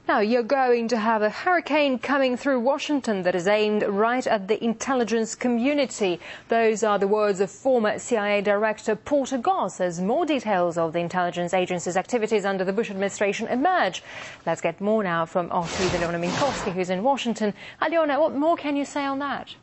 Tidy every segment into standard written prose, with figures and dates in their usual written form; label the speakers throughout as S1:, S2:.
S1: Now, you're going to have a hurricane coming through Washington that is aimed right at the intelligence community. Those are the words of former CIA Director Porter Goss as more details of the intelligence agency's activities under the Bush administration emerge. Let's get more now from RT's Alyona Minkowski, who's in Washington. Alyona, what more can you say on that?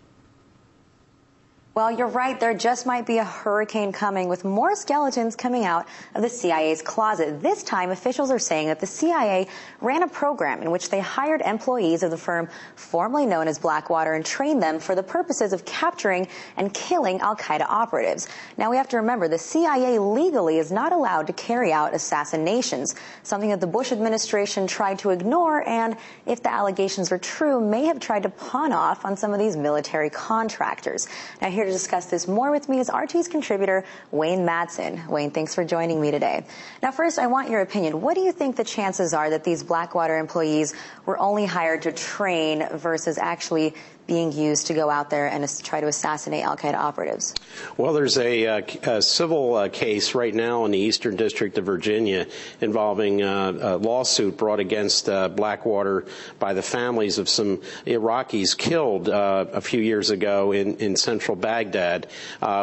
S2: Well, you're right. There just might be a hurricane coming with more skeletons coming out of the CIA's closet. This time, officials are saying that the CIA ran a program in which they hired employees of the firm formerly known as Blackwater and trained them for the purposes of capturing and killing al-Qaeda operatives. Now, we have to remember the CIA legally is not allowed to carry out assassinations, something that the Bush administration tried to ignore and, if the allegations are true, may have tried to pawn off on some of these military contractors. Now, here to discuss this more with me is RT's contributor Wayne Madsen. Wayne, thanks for joining me today. Now, first, I want your opinion. What do you think the chances are that these Blackwater employees were only hired to train versus actually being used to go out there and try to assassinate al-Qaeda operatives?
S3: Well, there's a civil case right now in the Eastern District of Virginia involving a lawsuit brought against Blackwater by the families of some Iraqis killed a few years ago in central Baghdad.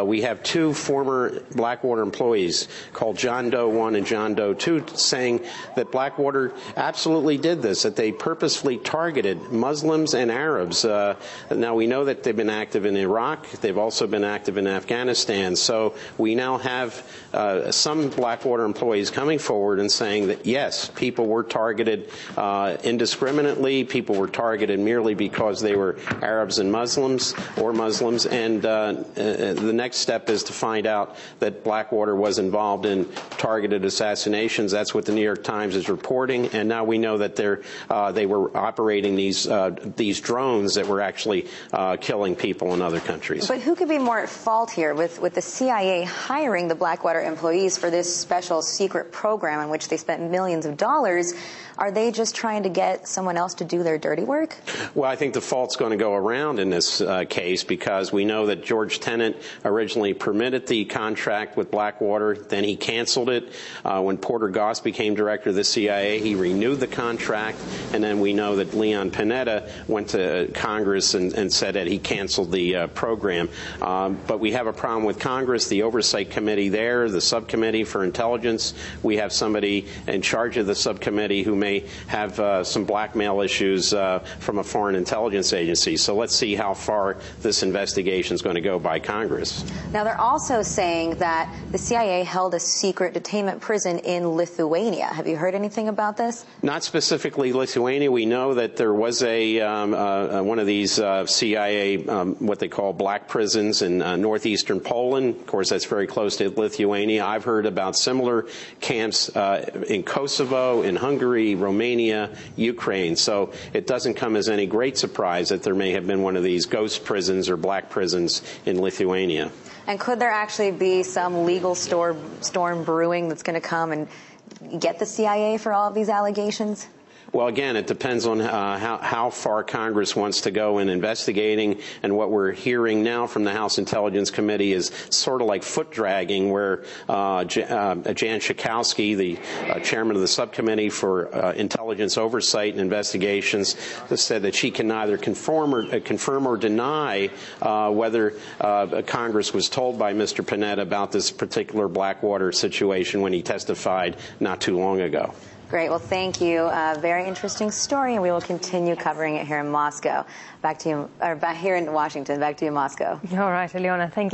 S3: We have two former Blackwater employees called John Doe 1 and John Doe 2 saying that Blackwater absolutely did this, that they purposefully targeted Muslims and Arabs. Now, we know that they've been active in Iraq. They've also been active in Afghanistan. So we now have some Blackwater employees coming forward and saying that, yes, people were targeted indiscriminately. People were targeted merely because they were Arabs and Muslims or Muslims. And the next step is to find out that Blackwater was involved in targeted assassinations. That's what the New York Times is reporting. And now we know that they were operating these drones that were actually killing people in other countries.
S2: But who could be more at fault here with the CIA hiring the Blackwater employees for this special secret program in which they spent millions of dollars? Are they just trying to get someone else to do their dirty work?
S3: Well, I think the fault's going to go around in this case because we know that George Tenet originally permitted the contract with Blackwater. Then he canceled it. When Porter Goss became director of the CIA, he renewed the contract. And then we know that Leon Panetta went to Congress and said that he canceled the program. But we have a problem with Congress, the Oversight Committee there, the Subcommittee for Intelligence. We have somebody in charge of the subcommittee who may have some blackmail issues from a foreign intelligence agency. So let's see how far this investigation is going to go by Congress.
S2: Now, they're also saying that the CIA held a secret detainment prison in Lithuania. Have you heard anything about this?
S3: Not specifically Lithuania. We know that there was one of these CIA, what they call black prisons in northeastern Poland. Of course, that's very close to Lithuania. I've heard about similar camps in Kosovo, in Hungary, Romania, Ukraine. So it doesn't come as any great surprise that there may have been one of these ghost prisons or black prisons in Lithuania.
S2: And could there actually be some legal storm brewing that's going to come and get the CIA for all of these allegations?
S3: Well, again, it depends on how far Congress wants to go in investigating. And what we're hearing now from the House Intelligence Committee is sort of like foot dragging, where Jan Schakowsky, the chairman of the Subcommittee for Intelligence Oversight and Investigations, said that she can neither confirm or deny whether Congress was told by Mr. Panetta about this particular Blackwater situation when he testified not too long ago.
S2: Great. Well, thank you. Very interesting story, and we will continue covering it here in Moscow. Back to you, or back here in Washington. Back to you, Moscow.
S1: All right, Alyona. Thank you.